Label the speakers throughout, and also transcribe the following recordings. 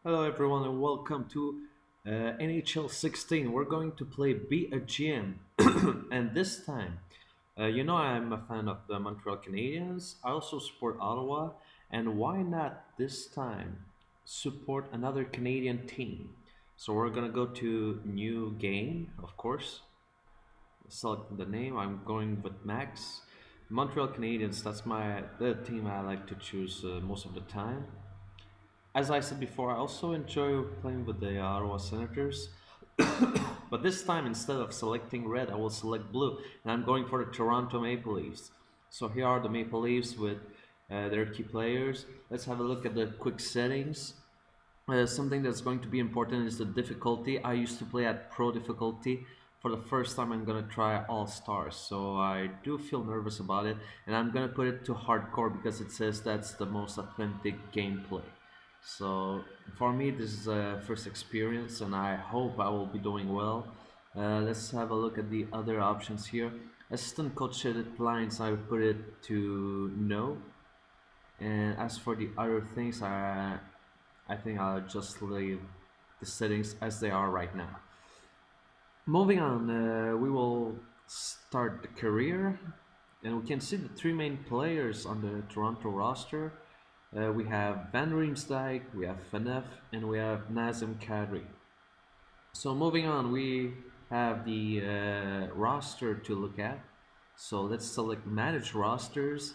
Speaker 1: Hello, everyone, and welcome to NHL 16. We're going to play Be a GM, and this time, I'm a fan of the Montreal Canadiens. I also support Ottawa, and why not this time support another Canadian team? So we're gonna go to new game, of course. Select the name. I'm going with Max. Montreal Canadiens. That's the team I like to choose most of the time. As I said before, I also enjoy playing with the Ottawa Senators. But this time, instead of selecting red, I will select blue. And I'm going for the Toronto Maple Leafs. So here are the Maple Leafs with their key players. Let's have a look at the quick settings. Something that's going to be important is the difficulty. I used to play at pro difficulty. For the first time, I'm gonna try all stars, so I do feel nervous about it, and I'm gonna put it to hardcore because it says that's the most authentic gameplay. So for me, this is a first experience, and I hope I will be doing well. Let's have a look at the other options here. Assistant coach edit lines, I would put it to no. And as for the other things, I think I'll just leave the settings as they are right now. Moving on, we will start the career, and we can see the three main players on the Toronto roster. We have Van Riemsdyk, we have Fanef, and we have Nazem Kadri. So moving on, we have the roster to look at. So let's select Manage Rosters,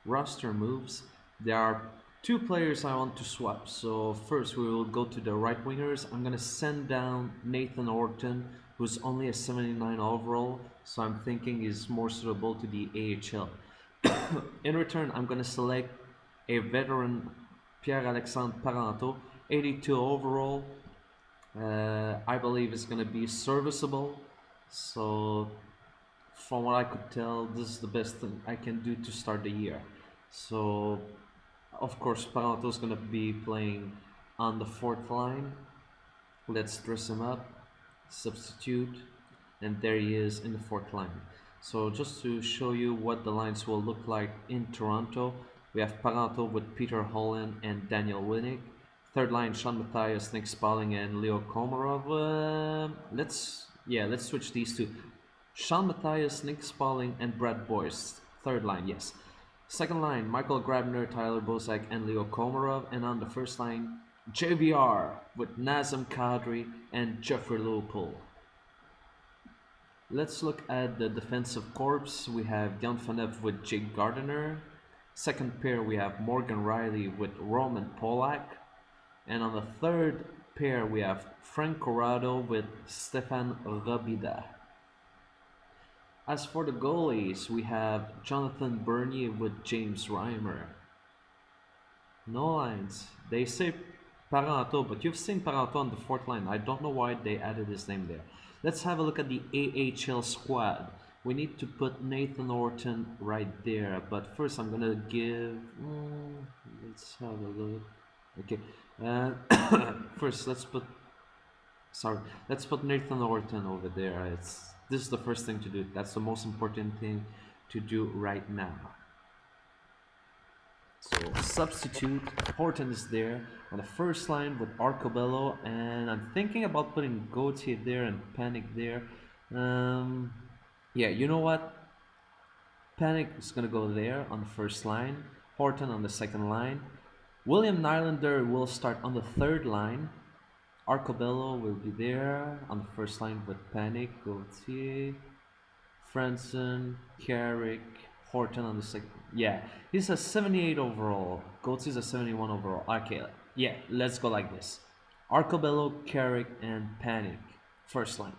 Speaker 1: Roster Moves. There are two players I want to swap. So first we will go to the right wingers. I'm gonna send down Nathan Orton, who's only a 79 overall, so I'm thinking is more suitable to the AHL. In return, I'm gonna select a veteran Pierre-Alexandre Parenteau, 82 overall. I believe is gonna be serviceable. So from what I could tell, this is the best thing I can do to start the year. So, of course, Parenteau's gonna be playing on the fourth line. Let's dress him up, substitute, and there he is in the fourth line. So just to show you what the lines will look like in Toronto, we have Parenteau with Peter Holland and Daniel Winnick. Third line, Sean Matthias, Nick Spalling, and Leo Komarov. Let's switch these two. Sean Matthias, Nick Spalling, and Brad Boyce. Third line, yes. Second line, Michael Grabner, Tyler Bozak, and Leo Komarov. And on the first line, JVR with Nazem Kadri and Jeffrey Lupul. Let's look at the defensive corps. We have Jan Fanev with Jake Gardiner. Second pair, we have Morgan Riley with Roman Polak. And on the third pair, we have Frank Corrado with Stefan Robida. As for the goalies, we have Jonathan Bernier with James Reimer. No lines. They say Parenteau, but you've seen Parenteau on the fourth line. I don't know why they added his name there. Let's have a look at the AHL squad. We need to put Nathan Orton right there, but first I'm gonna give. Let's have a look. Okay. First, let's put Nathan Orton over there. This is the first thing to do. That's the most important thing to do right now. So substitute, Horton is there on the first line with Arcobello, and I'm thinking about putting Gauthier there and Panic there. Yeah, you know what? Panic is gonna go there on the first line, Horton on the second line. William Nylander will start on the third line. Arcobello will be there on the first line with Panic, Gauthier, Franson, Carrick, Horton on the second. Yeah, he's a 78 overall. Goats is a 71 overall. Okay, yeah, let's go like this. Arcobello, Carrick, and Panic, first line.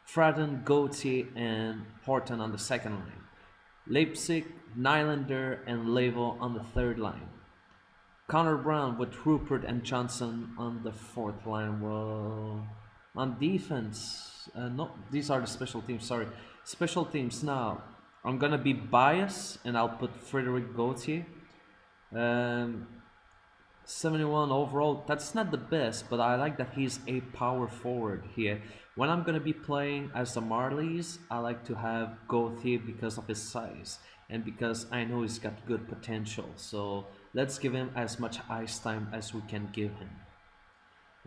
Speaker 1: Fradden, Gauthier, and Horton on the second line. Leipzig, Nylander, and Levo on the third line. Connor Brown with Rupert and Johnson on the fourth line. Well, on defense, no, these are the special teams. Sorry, special teams. Now, I'm gonna be biased and I'll put Frederick Gauthier. Um, 71 overall. That's not the best, but I like that he's a power forward here. When I'm gonna be playing as the Marlies, I like to have Gauthier because of his size and because I know he's got good potential. So let's give him as much ice time as we can give him.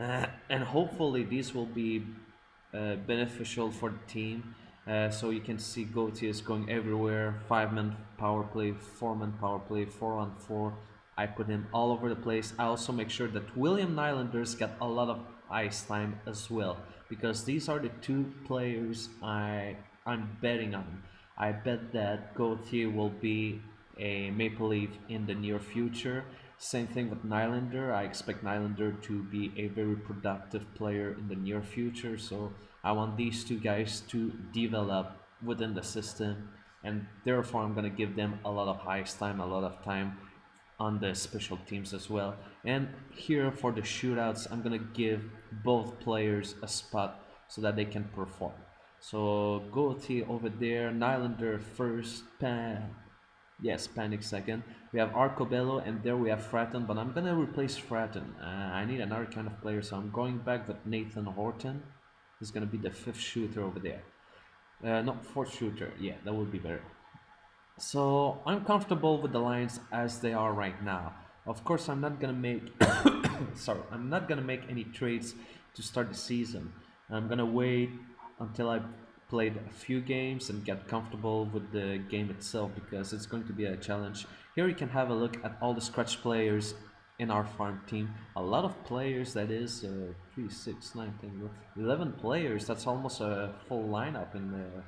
Speaker 1: And hopefully these will be beneficial for the team. So you can see Goatee is going everywhere. 5-man power play, 4-man power play, 4-on-4. I put him all over the place. I also make sure that William Nylanders get a lot of ice time as well, because these are the two players I'm betting on. I bet that Gauthier will be a Maple Leaf in the near future. Same thing with Nylander. I expect Nylander to be a very productive player in the near future. So I want these two guys to develop within the system, and therefore I'm gonna give them a lot of ice time, a lot of time on the special teams as well. And here for the shootouts, I'm gonna give both players a spot so that they can perform. So Goatee over there, Nylander first, yes, Panic second. We have Arcobello, and there we have Fratton, but I'm gonna replace Fratton. I need another kind of player, so I'm going back with Nathan Horton. He's gonna be the fifth shooter over there. Not fourth shooter, yeah, that would be better. So I'm comfortable with the lines as they are right now. Of course, I'm not gonna make sorry, I'm not gonna make any trades to start the season. I'm gonna wait until I played a few games and get comfortable with the game itself, because it's going to be a challenge. Here you can have a look at all the scratch players in our farm team. A lot of players, that is 3, 6, 9, 10, 11 players. That's almost a full lineup in the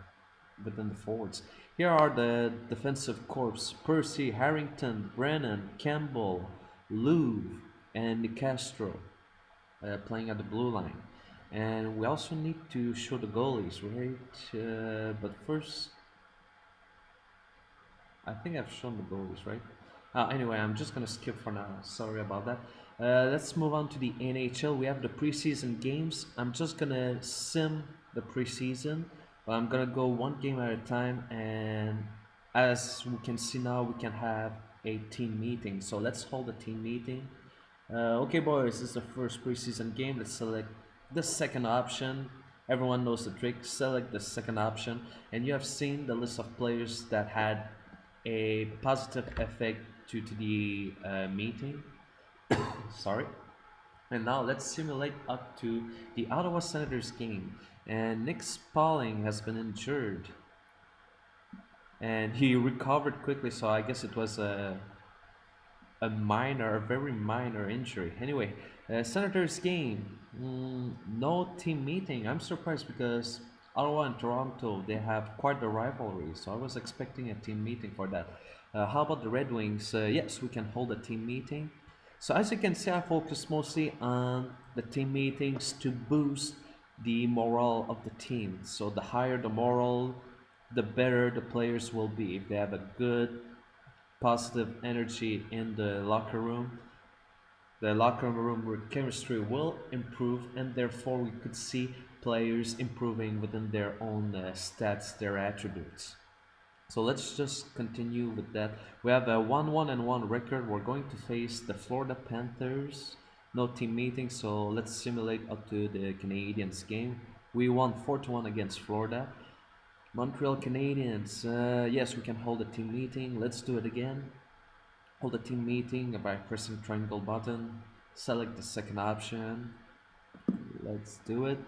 Speaker 1: within the forwards. Here are the defensive corps: Percy, Harrington, Brennan, Campbell, Louvre, and Castro playing at the blue line. And we also need to show the goalies, right? But first, I think I've shown the goalies, right? Anyway, I'm just gonna skip for now. Sorry about that. Let's move on to the NHL. We have the preseason games. I'm just gonna sim the preseason. I'm gonna go one game at a time, and as we can see now, we can have a team meeting. So let's hold a team meeting. Okay, boys, this is the first preseason game. Let's select the second option. Everyone knows the trick. Select the second option, and you have seen the list of players that had a positive effect due to the meeting. Sorry. And now let's simulate up to the Ottawa Senators game. And Nick Spalling has been injured, and he recovered quickly. So I guess it was a very minor injury. Anyway, Senators game. No team meeting. I'm surprised because Ottawa and Toronto, they have quite the rivalry. So I was expecting a team meeting for that. How about the Red Wings? Yes, we can hold a team meeting. So as you can see, I focus mostly on the team meetings to boost the morale of the team. So the higher the morale, the better the players will be. If they have a good positive energy in the locker room chemistry will improve, and therefore we could see players improving within their own stats, their attributes. So let's just continue with that. We have a 1-1-1 record. We're going to face the Florida Panthers. No team meeting, so let's simulate up to the Canadiens game. We won 4-1 against Florida. Montreal Canadiens. Yes, we can hold a team meeting. Let's do it again. Hold a team meeting by pressing triangle button. Select the second option. Let's do it.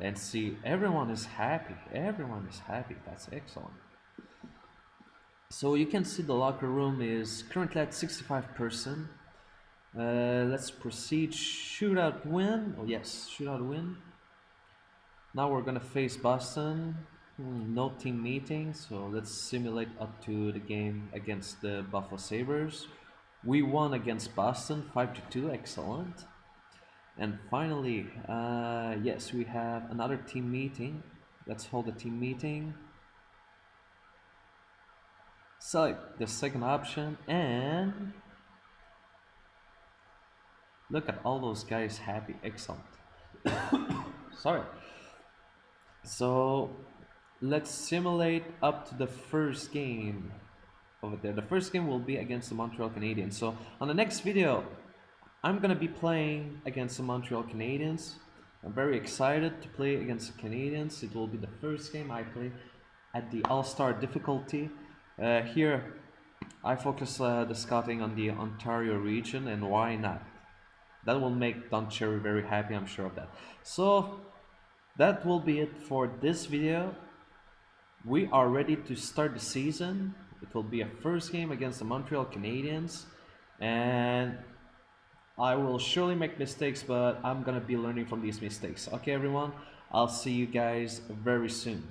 Speaker 1: And see, everyone is happy. Everyone is happy. That's excellent. So you can see the locker room is currently at 65%. Let's proceed. Shootout win. Oh yes, shootout win. Now we're gonna face Boston. No team meeting, so let's simulate up to the game against the Buffalo Sabres. We won against Boston 5-2, excellent. And finally, yes, we have another team meeting. Let's hold a team meeting. Select the second option, and look at all those guys happy, excellent. Sorry. So let's simulate up to the first game over there. The first game will be against the Montreal Canadiens. So on the next video, I'm gonna be playing against the Montreal Canadiens. I'm very excited to play against the Canadiens. It will be the first game I play at the All-Star difficulty. Here, I focus the scouting on the Ontario region, and why not? That will make Don Cherry very happy, I'm sure of that. So that will be it for this video. We are ready to start the season. It will be a first game against the Montreal Canadiens, and I will surely make mistakes, but I'm gonna be learning from these mistakes. Okay, everyone, I'll see you guys very soon.